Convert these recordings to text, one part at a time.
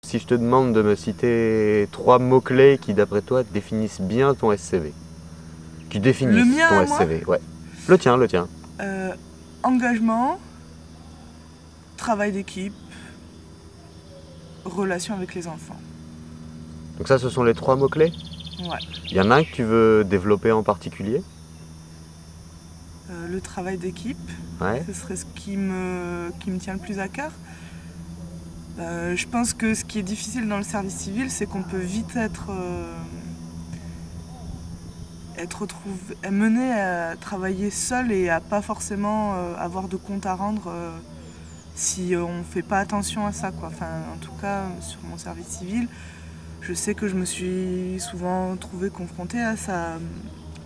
Si je te demande de me citer 3 mots-clés qui, d'après toi, définissent bien ton SCV. Qui Le définissent mien ton à moi, SCV, ouais. Le tien, le tien. euh, engagement, travail d'équipe, relation avec les enfants. Donc ça, ce sont les 3 mots-clés. Ouais. Il y en a un que tu veux développer en particulier? Le travail d'équipe, Ouais. ce serait ce qui me tient le plus à cœur. Je pense que ce qui est difficile dans le service civil, c'est qu'on peut vite être mené à travailler seul et à pas forcément avoir de compte à rendre si on fait pas attention à ça, quoi. Enfin, en tout cas, sur mon service civil, je sais que je me suis souvent trouvée confrontée à ça,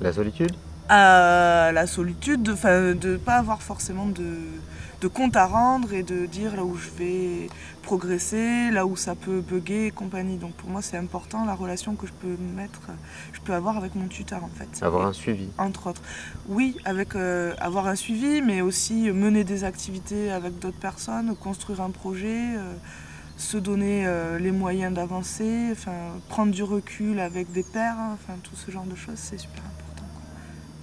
La solitude? à la solitude, de pas avoir forcément de compte à rendre et de dire là où je vais progresser, là où ça peut bugger et compagnie. Donc pour moi c'est important la relation que je peux avoir avec mon tuteur en fait. Avoir Et un suivi. entre autres. Oui, avec avoir un suivi, mais aussi mener des activités avec d'autres personnes, construire un projet, se donner les moyens d'avancer, enfin, prendre du recul avec des pairs, hein, enfin, tout ce genre de choses, c'est super important. Quoi.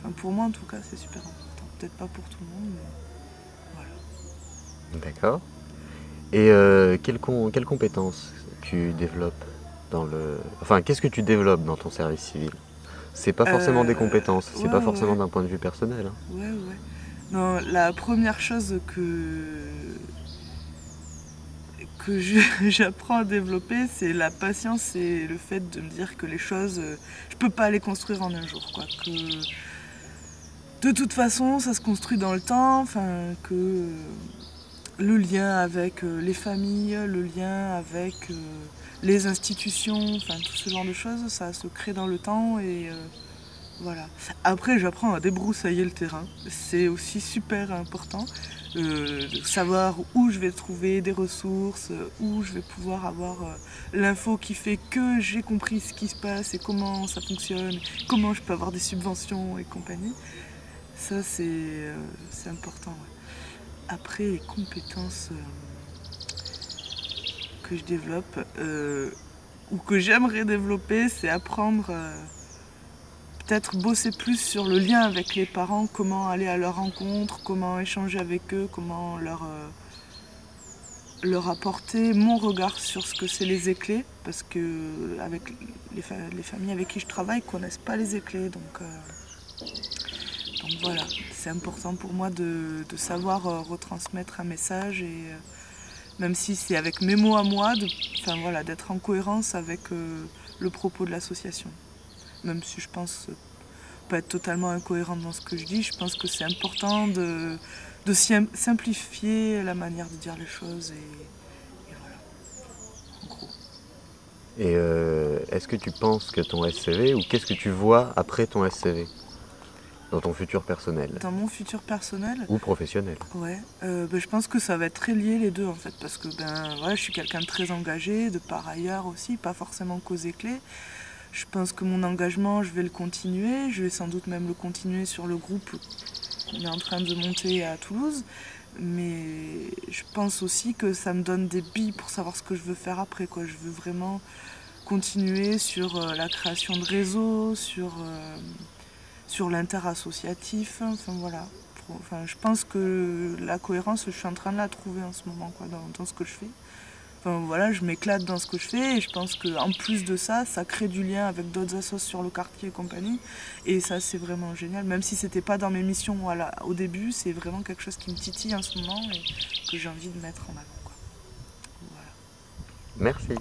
Enfin, pour moi, en tout cas, c'est super important. Peut-être pas pour tout le monde, mais voilà. D'accord. Et quelles compétences tu développes dans le... Enfin, qu'est-ce que tu développes dans ton service civil? C'est pas forcément des compétences, c'est pas forcément Ouais. d'un point de vue personnel, hein. Ouais. Non, la première chose que j'apprends à développer, c'est la patience et le fait de me dire que les choses, je peux pas les construire en un jour, quoi. Que de toute façon, ça se construit dans le temps, enfin, que le lien avec les familles, le lien avec les institutions, enfin tout ce genre de choses, ça se crée dans le temps et voilà. Après, j'apprends à débroussailler le terrain, c'est aussi super important. De savoir où je vais trouver des ressources, où je vais pouvoir avoir l'info qui fait que j'ai compris ce qui se passe et comment ça fonctionne, comment je peux avoir des subventions et compagnie. Ça, c'est important. Ouais. Après, les compétences que je développe ou que j'aimerais développer, c'est apprendre, peut-être bosser plus sur le lien avec les parents, comment aller à leur rencontre, comment échanger avec eux, comment leur apporter mon regard sur ce que c'est les éclés, parce que avec les familles avec qui je travaille connaissent pas les éclés, donc voilà, c'est important pour moi de savoir retransmettre un message et même si c'est avec mes mots à moi, enfin voilà, d'être en cohérence avec le propos de l'association. Même si je pense pas être totalement incohérente dans ce que je dis, je pense que c'est important de simplifier la manière de dire les choses et voilà, en gros. Et est-ce que tu penses que ton SCV, ou qu'est-ce que tu vois après ton SCV, dans ton futur personnel Dans mon futur personnel, ou professionnel? ouais, je pense que ça va être très lié les deux en fait, parce que voilà, je suis quelqu'un de très engagé, de par ailleurs aussi, pas forcément qu'aux éclés. Je pense que mon engagement, je vais le continuer, je vais sans doute même le continuer sur le groupe qu'on est en train de monter à Toulouse, mais je pense aussi que ça me donne des billes pour savoir ce que je veux faire après, quoi. Je veux vraiment continuer sur la création de réseaux, sur l'interassociatif, enfin voilà. Enfin, je pense que la cohérence, je suis en train de la trouver en ce moment, quoi, dans ce que je fais. Enfin voilà, je m'éclate dans ce que je fais et je pense qu'en plus de ça, ça crée du lien avec d'autres assos sur le quartier et compagnie. Et ça, c'est vraiment génial. Même si c'était pas dans mes missions au début, c'est vraiment quelque chose qui me titille en ce moment et que j'ai envie de mettre en avant, quoi. Voilà. Merci.